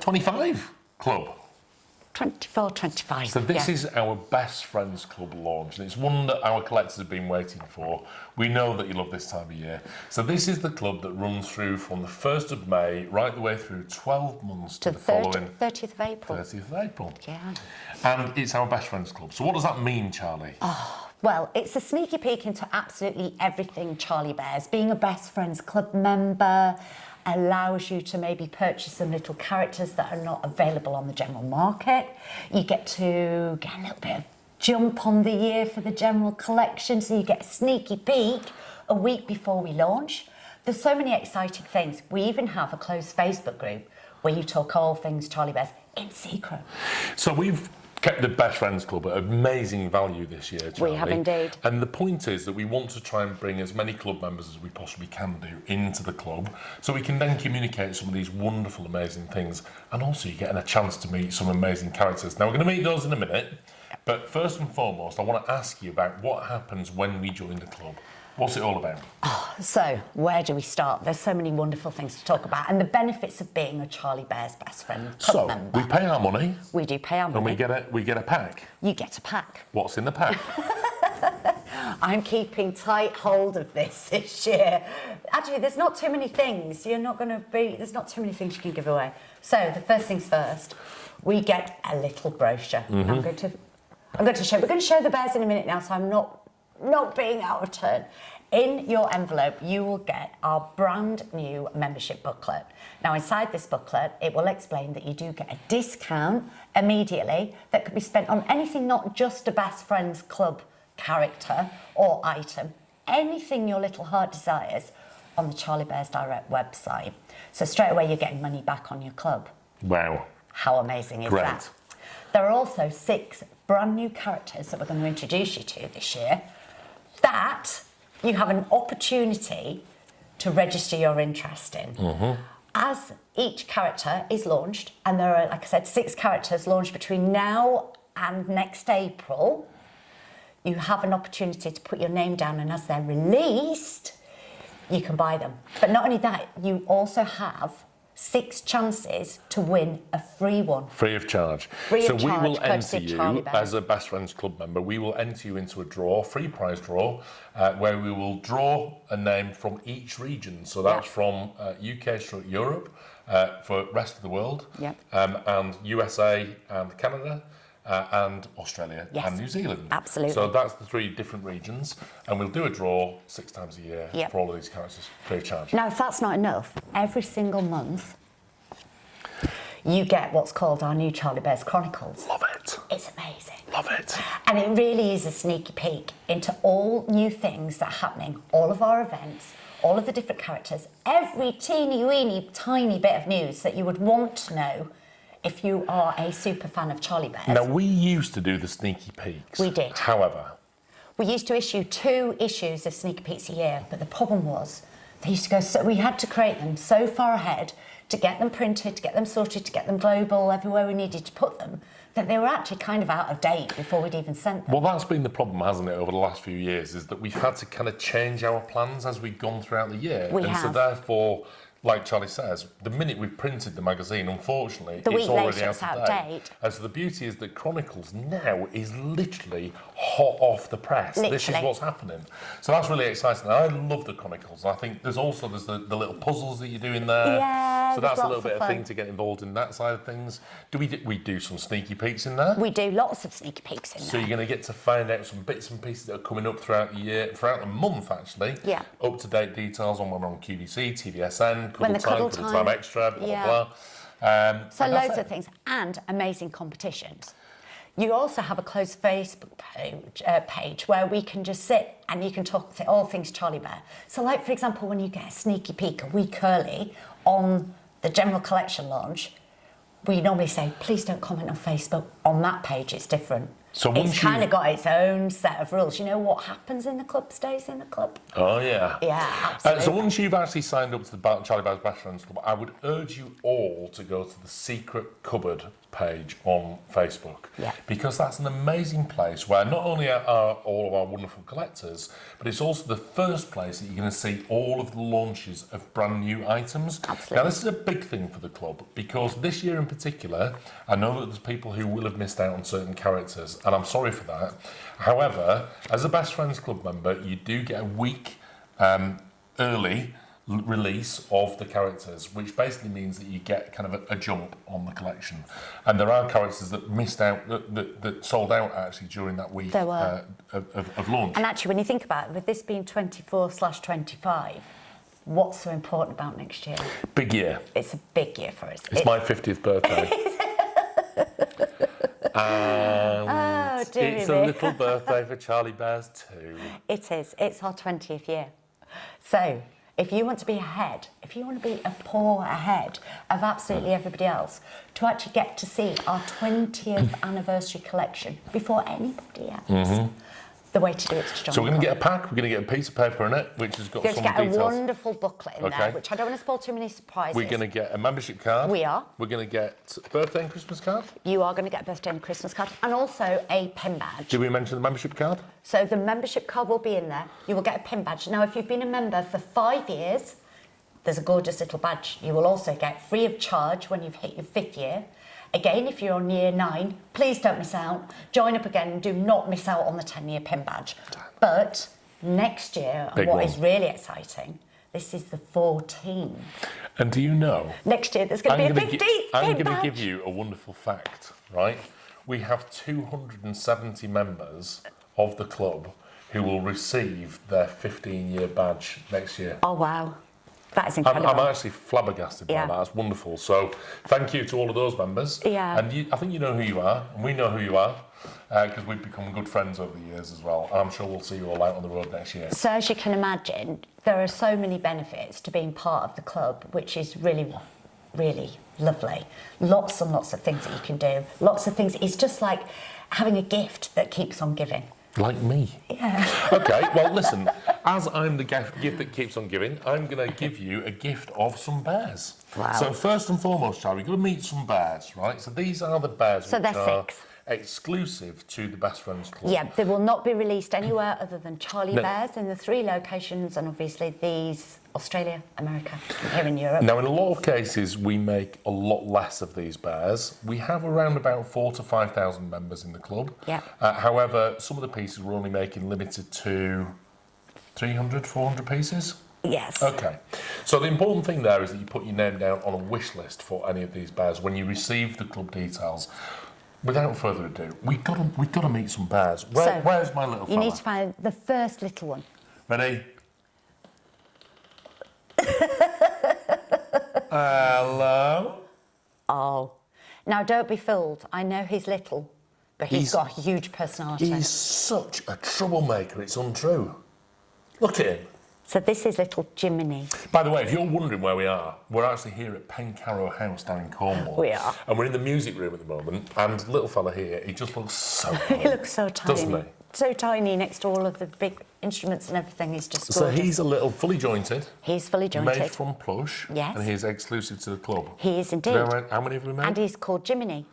24-25 club. 24-25. So this is our Best Friends Club launch, and it's one that our collectors have been waiting for. We know that you love this time of year. So this is the club that runs through from the 1st of May right the way through 12 months to the following 30th of April. 30th of April. Yeah. And it's our Best Friends Club. So what does that mean, Charlie? Well, it's a sneaky peek into absolutely everything Charlie Bears. Being a Best Friends Club member allows you to maybe purchase some little characters that are not available on the general market. You get to get a little bit of jump on the year for the general collection, so you get a sneaky peek a week before we launch. There's so many exciting things. We even have a closed Facebook group where you talk all things Charlie Bears in secret. So we've kept the Best Friends Club at amazing value this year, Charlie. We have indeed. And the point is that we want to try and bring as many club members as we possibly can do into the club, so we can then communicate some of these wonderful, amazing things, and also you're getting a chance to meet some amazing characters. Now, we're going to meet those in a minute, but first and foremost, I want to ask you about what happens when we join the club. What's it all about? So, where do we start? There's so many wonderful things to talk about, and the benefits of being a Charlie Bears Best Friend Club member. We pay our money. We do pay our money. And we get a pack. You get a pack. What's in the pack? I'm keeping tight hold of this year. Actually, there's not too many things. There's not too many things you can give away. So, the first things first, we get a little brochure. Mm-hmm. I'm going to show. We're going to show the bears in a minute now, so I'm not being out of turn. In your envelope, you will get our brand new membership booklet. Now, inside this booklet, it will explain that you do get a discount immediately that could be spent on anything, not just a Best Friends Club character or item, anything your little heart desires on the Charlie Bears Direct website. So straight away, you're getting money back on your club. Wow. How amazing is that? There are also 6 brand new characters that we're going to introduce you to this year that you have an opportunity to register your interest in. Mm-hmm. As each character is launched, and there are, like I said, 6 characters launched between now and next April, you have an opportunity to put your name down, and as they're released, you can buy them. But not only that, you also have 6 chances to win a free one. Free of charge. We will enter you as a Best Friends Club member. We will enter you into a draw, free prize draw, where we will draw a name from each region. So that's from UK through Europe, for rest of the world, and USA and Canada. And Australia and New Zealand. Absolutely. So that's the 3 different regions, and we'll do a draw 6 times a year for all of these characters, free of charge. Now, if that's not enough, every single month you get what's called our new Charlie Bears Chronicles. Love it. It's amazing. Love it. And it really is a sneaky peek into all new things that are happening, all of our events, all of the different characters, every teeny weeny tiny bit of news that you would want to know if you are a super fan of Charlie Bears. Now, we used to do the sneaky peeks. We did. However, we used to issue 2 issues of sneaky peeks a year, but the problem was they used to go, so we had to create them so far ahead to get them printed, to get them sorted, to get them global, everywhere we needed to put them, that they were actually kind of out of date before we'd even sent them. Well, that's been the problem, hasn't it, over the last few years, is that we've had to kind of change our plans as we've gone throughout the year. So therefore, like Charlie says, the minute we've printed the magazine, unfortunately, it's already out of date. And so the beauty is that Chronicles now is literally hot off the press. Literally. This is what's happening. So that's really exciting. I love the Chronicles. I think there's the little puzzles that you do in there. Yeah, so that's a little bit of fun. thing to get involved in that side of things. We do some sneaky peeks in there? We do lots of sneaky peeks in there. So you're going to get to find out some bits and pieces that are coming up throughout the year, throughout the month actually. Yeah. Up-to-date details on when we're on QVC, TVSN, Cuddle Time Extra, blah, blah. So loads of things, and amazing competitions. You also have a closed Facebook page where we can just sit and you can talk all things Charlie Bear. So like, for example, when you get a sneaky peek a week early on the general collection launch, we normally say, please don't comment on Facebook. On that page, it's different. So it's kind of got its own set of rules. You know, what happens in the club stays in the club. Oh, yeah. Yeah, absolutely. So once you've actually signed up to the Charlie Bear's Best Friends Club, I would urge you all to go to the Secret Cupboard page on Facebook. Yeah. Because that's an amazing place where not only are all of our wonderful collectors, but it's also the first place that you're going to see all of the launches of brand new items. Absolutely. Now, this is a big thing for the club because this year in particular, I know that there's people who will have missed out on certain characters, and I'm sorry for that. However, as a Best Friends Club member, you do get a week early release of the characters, which basically means that you get kind of a jump on the collection. And there are characters that missed out, that sold out actually during that week There were. of launch. And actually, when you think about it, with this being 24/25, what's so important about next year? Big year. It's a big year for us. It's my 50th birthday. And dear it's me. a little birthday for Charlie Bears too. It is. It's our 20th year. So, if you want to be ahead, if you want to be a paw ahead of absolutely everybody else, to actually get to see our 20th anniversary collection before anybody else, the way to do it is to join. So we're the going to club. get a pack, we're going to get a piece of paper in it, which has got You're some going to get details. a wonderful booklet in there, which I don't want to spoil too many surprises. We're going to get a membership card. We are. We're going to get a birthday and Christmas card. You are going to get a birthday and Christmas card, and also a pin badge. Did we mention the membership card? So the membership card will be in there. You will get a pin badge. Now, if you've been a member for 5 years, there's a gorgeous little badge you will also get free of charge when you've hit your 5th year. Again, if you're on year 9, please don't miss out. Join up again and do not miss out on the 10-year pin badge. But next year, Big what one. is really exciting, this is the 14th. And do you know? Next year, there's going to be a 15th I'm pin going to badge. give you a wonderful fact, right? We have 270 members of the club who will receive their 15-year badge next year. Oh, wow. That is incredible. I'm actually flabbergasted by Yeah. that. That's wonderful. So thank you to all of those members. Yeah. And I think you know who you are, and we know who you are, because we've become good friends over the years as well. And I'm sure we'll see you all out on the road next year. So as you can imagine, there are so many benefits to being part of the club, which is really, really lovely. Lots and lots of things that you can do. Lots of things. It's just like having a gift that keeps on giving. Like me. Yeah. Okay, well, listen, as I'm the gift that keeps on giving, I'm going to give you a gift of some bears. Wow. So first and foremost, Charlie, we've got to meet some bears, right? So these are the bears So which they're are 6. exclusive to the Best Friends Club. Yeah, they will not be released anywhere other than Charlie No. Bears in the 3 locations, and obviously these, Australia, America, and here in Europe. Now, in a lot of cases, we make a lot less of these bears. We have around about 4,000 to 5,000 members in the club. Yeah. However, some of the pieces we're only making limited to 300, 400 pieces. Yes. Okay. So the important thing there is that you put your name down on a wish list for any of these bears when you receive the club details. Without further ado, we've got to meet some bears. Where's my little fella? You need to find the first little one. Ready? Hello. Oh. Now, don't be fooled. I know he's little, but he's got a huge personality. He's such a troublemaker, it's untrue. Look at him. So this is little Jimminy. By the way, if you're wondering where we are, we're actually here at Pencarrow House down in Cornwall. We are. And we're in the music room at the moment, and little fella here, he just looks so tiny. He looks so tiny. Doesn't he? So tiny next to all of the big instruments and everything. He's just gorgeous. So he's a little fully jointed, He's fully jointed. made from plush, Yes. and he's exclusive to the club. He is indeed. Do you know how many have we made? And he's called Jimminy.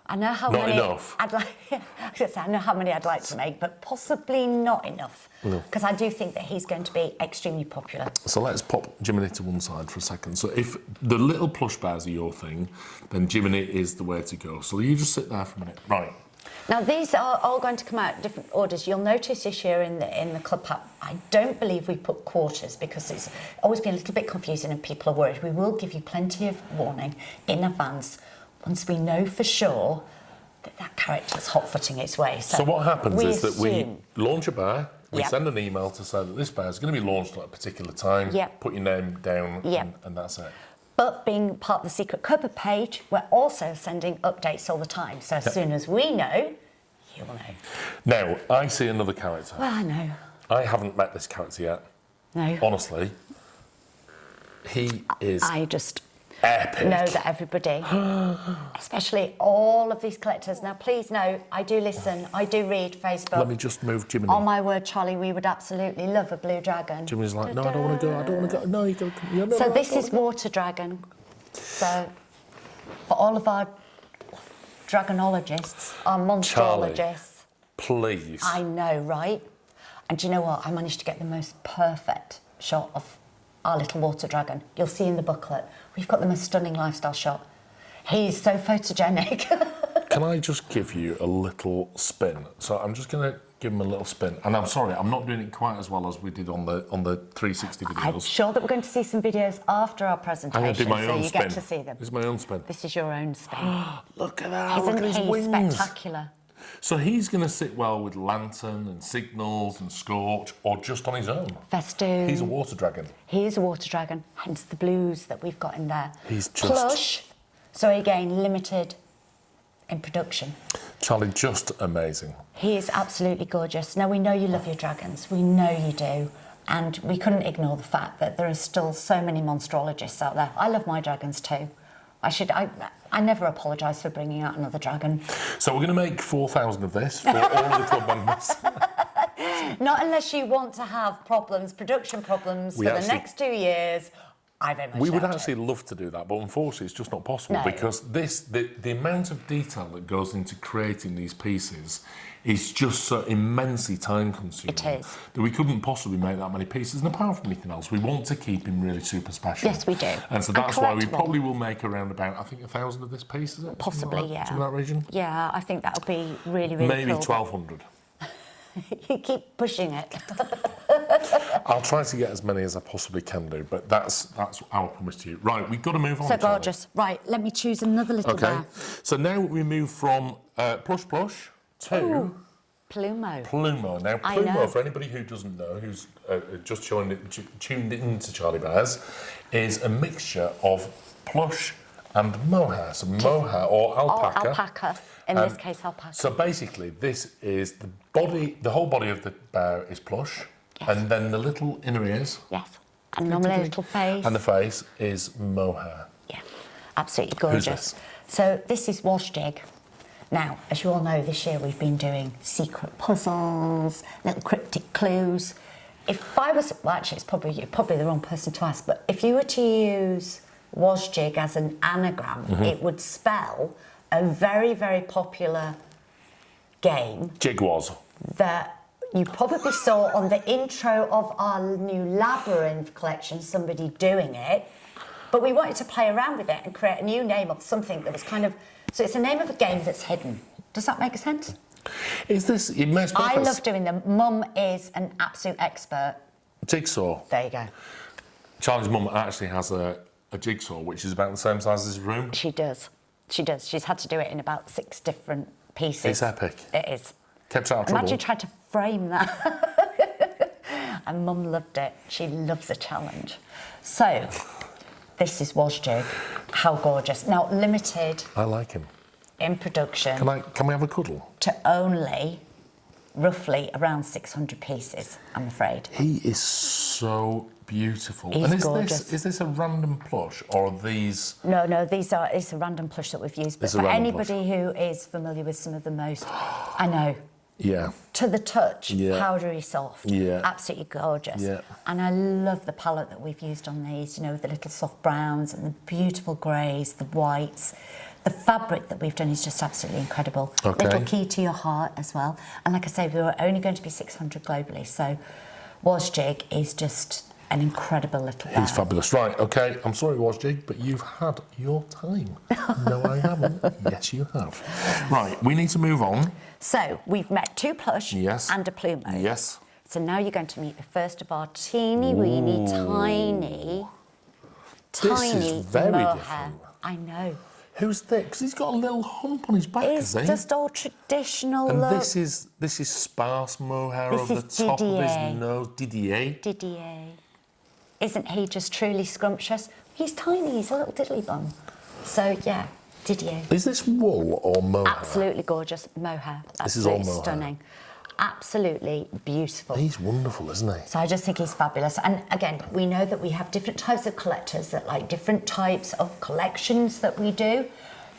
I know how Not many. enough. I'd like. I was going to say I know how many I'd like to make, but possibly not enough. Because I do think that he's going to be extremely popular. So let's pop Jimminy to one side for a second. So if the little plush bears are your thing, then Jimminy is the way to go. So you just sit there for a minute. Right. Now these are all going to come out in different orders. You'll notice this year in the club pack, I don't believe we put quarters because it's always been a little bit confusing and people are worried. We will give you plenty of warning in advance once we know for sure that character's hot-footing its way. So what happens is that we assume- launch a bear, we Yep. send an email to say that this bear is going to be launched at a particular time, Yep. put your name down, Yep. and that's it. But being part of the Secret Cupboard page, we're also sending updates all the time. So as soon as we know, you will know. Now, I see another character. Well, I know. I haven't met this character yet. No. Honestly. He is... epic. know that everybody, especially all of these collectors. Now, please know, I do listen, I do read Facebook. Let me just move Jimminy. Oh my word, Charlie, we would absolutely love a blue dragon. Jimmy's like, no, I don't want to go. I don't want to go. No, you got to come. No, So no, this is water dragon. So for all of our dragonologists, our monstrologists. Please. I know, right? And do you know what? I managed to get the most perfect shot of our little water dragon. You'll see in the booklet. We've got the most stunning lifestyle shot. He's so photogenic. Can I just give you a little spin? So I'm just going to give him a little spin. And I'm sorry, I'm not doing it quite as well as we did on the 360 videos. I'm sure that we're going to see some videos after our presentation, I'm going to do my so own you spin. get to see them. This is my own spin. This is your own spin. Look at that. Isn't Look at his he wings. spectacular? So he's going to sit well with lantern and signals and scorch, or just on his own. Festoon. He's a water dragon. He is a water dragon, hence the blues that we've got in there. He's just... Plush, so again, limited in production. Charlie, just amazing. He is absolutely gorgeous. Now, we know you love your dragons. We know you do. And we couldn't ignore the fact that there are still so many monstrologists out there. I love my dragons too. I never apologise for bringing out another dragon. So we're going to make 4,000 of this for all of the club members. Not unless you want to have problems, production problems for the next 2 years. I very much We would doubt actually it. love to do that, but unfortunately it's just not possible No. because the amount of detail that goes into creating these pieces is just so immensely time consuming. It is. That we couldn't possibly make that many pieces. And apart from anything else, we want to keep him really super special. Yes, we do. And so And that's why we collectible. probably will make around about, I think, 1,000 of this piece, is it? Possibly, Something like that? yeah. Something in that region? Yeah, I think that would be really, really Maybe cool. 1,200. You keep pushing it. I'll try to get as many as I possibly can do, but that's our promise to you. Right, we've got to move on. So Charlie. gorgeous. Right, let me choose another little Okay, bear. so now we move from plush to Plumo. Plumo. Now, I know. Plumo, for anybody who doesn't know, who's just tuned into Charlie Bears, is a mixture of plush and mohair. So mohair or alpaca. Alpaca. In this case, alpaca. So basically, this is the whole body of the bear is plush, Yes. and then the little inner ears. Yes. And normally a little face. And the face is mohair. Yeah, absolutely gorgeous. this? So this is Wasjig. Now, as you all know, this year we've been doing secret puzzles, little cryptic clues. If I was, well, actually, it's probably the wrong person to ask, but if you were to use Wasjig as an anagram, it would spell a very, very popular game Jig was. that you probably saw on the intro of our new Labyrinth collection, somebody doing it. But we wanted to play around with it and create a new name of something that was kind of... So it's the name of a game that's hidden. Does that make sense? Is this... It makes I perfect love doing them. Mum is an absolute expert. Jigsaw. There you go. Charlie's mum actually has a jigsaw, which is about the same size as his room. She does. She does. She's had to do it in about 6 different pieces. It's epic. It is. Kept her out of trouble. Imagine trying to frame that. And Mum loved it. She loves a challenge. So, this is Wasjig. How gorgeous. Now, limited I like him. in production Can we have a cuddle? to only roughly around 600 pieces, I'm afraid. He is so beautiful. He's and gorgeous. Is this a random plush or are these... No, it's a random plush that we've used. But It's a for random anybody who is familiar with some of the most, I know, Yeah. to the touch, Yeah. powdery soft, Yeah. absolutely gorgeous. Yeah. And I love the palette that we've used on these, you know, the little soft browns and the beautiful greys, the whites. The fabric that we've done is just absolutely incredible. Okay. Little key to your heart as well. And like I say, there are only going to be 600 globally, so Wasjig is just an incredible little bear. He's fabulous. Right, okay, I'm sorry, Wasjig, but you've had your time. No, I haven't. Yes, you have. Right, we need to move on. So we've met 2 plush Yes. and a Plumo. Yes. So now you're going to meet the first of our teeny weeny tiny This is very mohair. different. I know. Who's this? Because he's got a little hump on his back, It's has he? just all traditional And look. this is sparse mohair This over the is top of Didier. his nose. Didier. Didier. Isn't he just truly scrumptious? He's tiny, he's a little diddly bum. So yeah, Didier. Is this wool or mohair? Absolutely gorgeous mohair. This is all Absolutely mohair. stunning. Absolutely beautiful. He's wonderful, isn't he? So I just think he's fabulous. And again, we know that we have different types of collectors that like different types of collections that we do.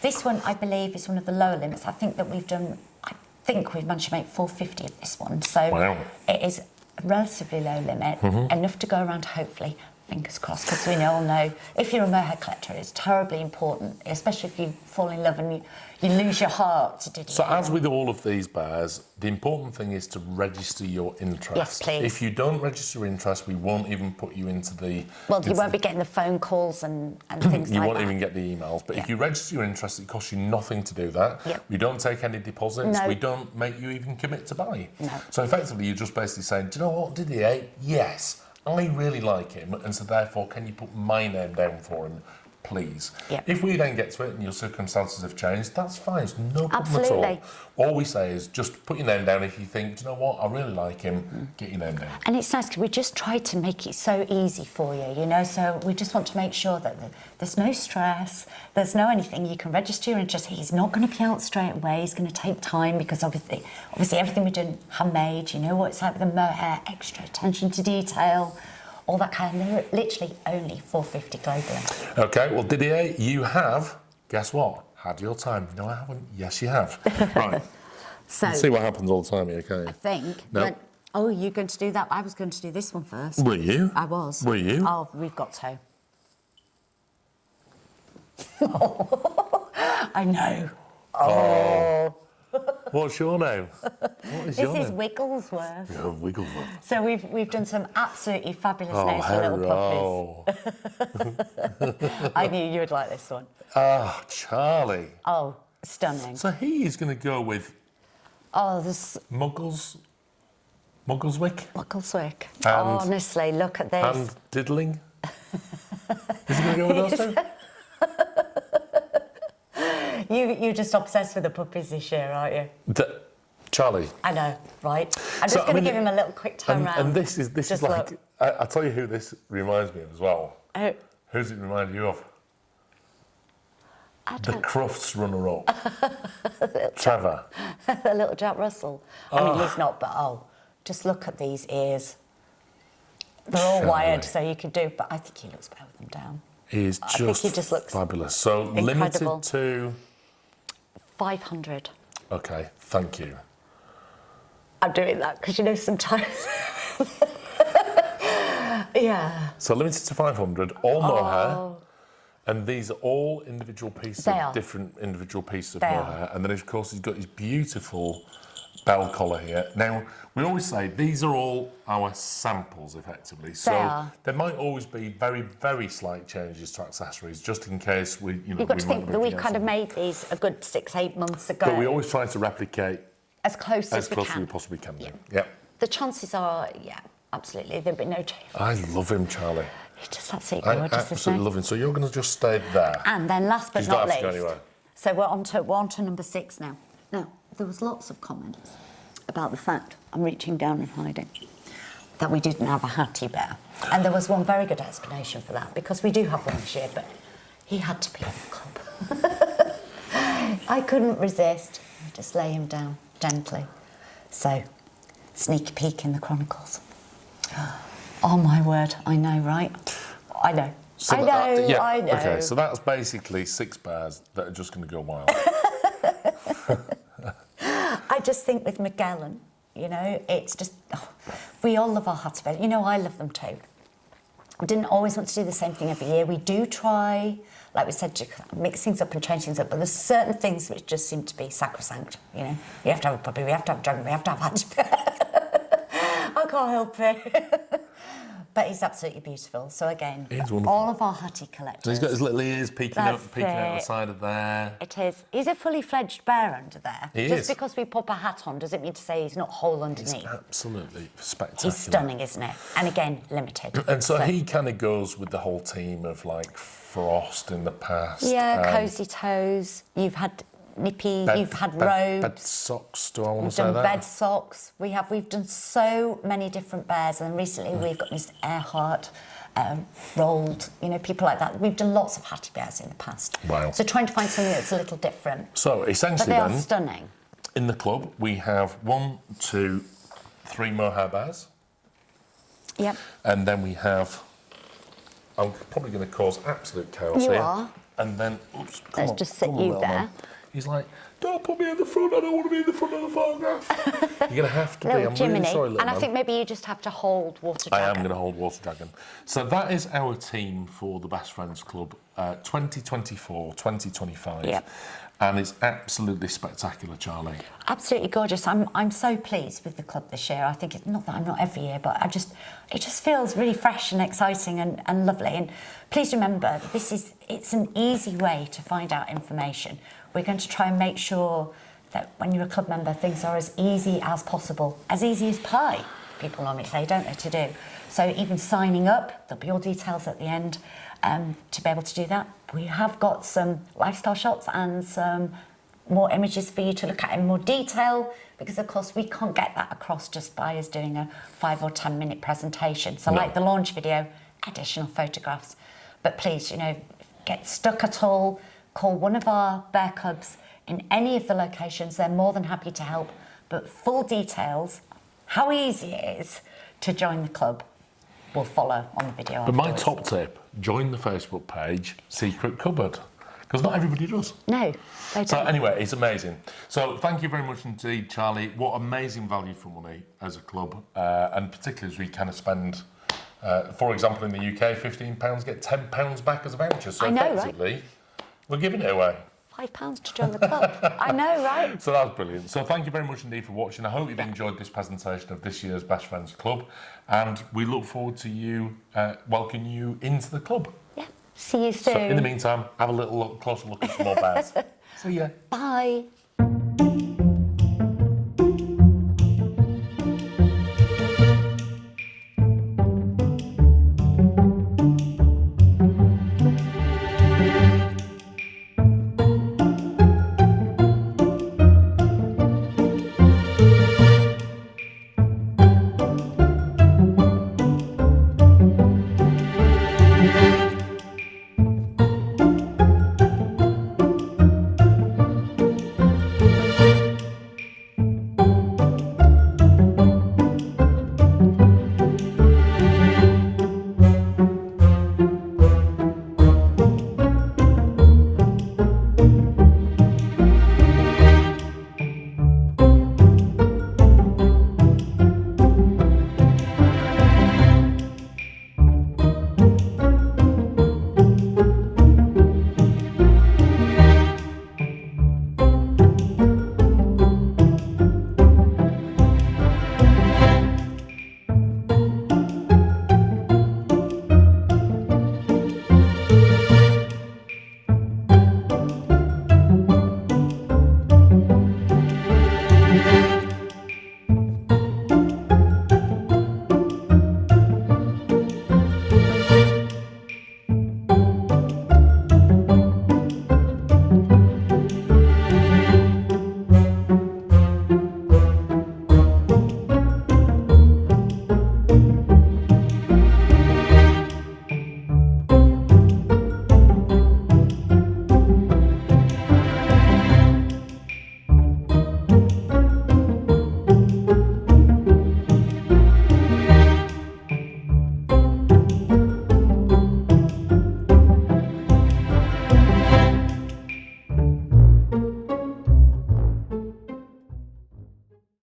This one, I believe, is one of the lower limits. I think we've managed to make 450 of this one. So wow. It is a relatively low limit, enough to go around, hopefully. Fingers crossed, because we all know if you're a mohair collector, it's terribly important, especially if you fall in love and you lose your heart to Didier. So as with all of these bears, the important thing is to register your interest. Yes, please. If you don't register your interest, we won't even put you into the... Well, you won't be getting the phone calls and things like that. You won't even get the emails. But if you register your interest, it costs you nothing to do that. Yep. We don't take any deposits. No. We don't make you even commit to buy. No. So effectively, you're just basically saying, do you know what, Didier? Yes. I really like him, and so therefore, can you put my name down for him, please? Yep. If we then get to it and your circumstances have changed, that's fine. It's no problem Absolutely. at all. All we say is just put your name down if you think, do you know what, I really like him, get your name down. And it's nice because we just try to make it so easy for you, you know, so we just want to make sure that there's no stress, there's no anything. You can register your interest. He's not going to be out straight away. He's going to take time because obviously everything we're doing handmade, you know what it's like with the mohair, extra attention to detail, all that kind of, they're literally only 450 globally. Okay, well, Didier, you have, guess what, had your time. No, I haven't. Yes, you have. Right. So, Let's see what happens all the time here, okay? I think... No. Oh, you're going to do that? I was going to do this one first. Were you? I was. Were you? Oh, we've got to. I know. Oh. What's your name? What is your name? This is Wigglesworth. Yeah, Wigglesworth. So we've done some absolutely fabulous names for little puppies. I knew you would like this one. Ah, Charlie. Oh, stunning. So he is going to go with Oh, this Wiggleswick Wigglesworth. And- Honestly, look at this. and Diddling. Is he going to go with those two? You're just obsessed with the puppies this year, aren't you? Charlie. I know, right? I'm So, just going to give him a little quick turn round. And this is Just like, look. I'll tell you who this reminds me of as well. Oh, Who's it remind you of? I The don't... Crufts runner-up. Trevor. The little Jack Russell. I mean, he's not, but just look at these ears. They're all Charlie. wired, so you could do, but I think he looks better with them down. He is I think he just looks fabulous. So incredible. limited to... 500. Okay, thank you. I'm doing that because, you know, sometimes... Yeah. So limited to 500, all mohair. And these are all individual pieces They of are. different individual pieces of They mohair. And then, of course, he's got his beautiful bell collar here. Now, we always say these are all our samples, effectively. So are. there might always be very, very slight changes to accessories, just in case we, You've got to think that we've kind of made these a good 6-8 months ago. But we always try to replicate as close as we can. we possibly can do. Yeah. The chances are, yeah, absolutely, there'll be no change. I love him, Charlie. He just absolutely I gorgeous, isn't absolutely he? love him. So you're going to just stay there. And then last but He's not not have to go least, anywhere. so we're on to number 6 now. Now, there was lots of comments about the fact, I'm reaching down and hiding, that we didn't have a Hattie bear. And there was one very good explanation for that, because we do have one this year, but he had to be in the club. I couldn't resist. I just lay him down gently. So, sneaky peek in the chronicles. Oh my word, I know, right? I know. So I know. Okay, so that's basically 6 bears that are just going to go wild. I just think with Magellan, you know, it's just... we all love our Hattie bears. You know, I love them too. We didn't always want to do the same thing every year. We do try, like we said, to mix things up and change things up, but there's certain things which just seem to be sacrosanct, you know. We have to have a puppy, we have to have a dragon, we have to have Hattie bear. I can't help it. But he's absolutely beautiful. So again, He is wonderful. all of our Hattie collectors... So he's got his little ears peeking out That's the it. side of there. It is. He's a fully fledged bear under there. He Just is. because we pop a hat on doesn't mean to say he's not whole It's underneath. absolutely spectacular. He's stunning, isn't it? And again, limited. And so he kind of goes with the whole team of like Frost in the past. Yeah, Cozy Toes. You've had Nippy. You've had Robes. Bed socks, do I want to We've say done that? bed socks. We've done so many different bears, and recently we've got Mr. Earhart, Rolled, you know, people like that. We've done lots of Hattie bears in the past. Wow. So trying to find something that's a little different. So But essentially they are then, stunning. in the club, we have 1, 2, 3 mohair bears. Yep. And then we have, I'm probably going to cause absolute chaos You here. are. And then, oops, Let's just sit you little there. man. He's like, don't put me in the front, I don't want to be in the front of the photograph. You're going to have to be, Little I'm Jimminy. really sorry, little And man. I think maybe you just have to hold Water I Dragon. am going to hold Water Dragon. So that is our team for the Best Friends Club 2024-2025. Yep. And it's absolutely spectacular, Charlie. Absolutely gorgeous. I'm so pleased with the club this year. I think it's not that I'm not every year, but it just feels really fresh and exciting and lovely. And please remember, it's an easy way to find out information. We're going to try and make sure that when you're a club member, things are as easy as possible, as easy as pie. People normally say, don't they, to do. So even signing up, there'll be all details at the end. To be able to do that, we have got some lifestyle shots and some more images for you to look at in more detail, because of course we can't get that across just by us doing a 5 or 10 minute presentation. So like the launch video, additional photographs. But please, get stuck at all, call one of our bear cubs in any of the locations. They're more than happy to help. But full details, how easy it is to join the club, will follow on the video. But my top tip, join the Facebook page, Secret Cupboard, because not everybody does. No, they don't. So anyway, it's amazing. So thank you very much indeed, Charlie. What amazing value for money as a club, and particularly as we kind of spend, for example, in the UK, £15, get £10 back as a voucher. So I know, effectively, we're giving it away. £5 to join the club. I know, right? So that's brilliant. So thank you very much indeed for watching. I hope you've enjoyed this presentation of this year's Best Friends Club, and we look forward to you welcoming you into the club. Yeah. See you soon. So in the meantime, have a little closer look at some more bears. See ya. Bye.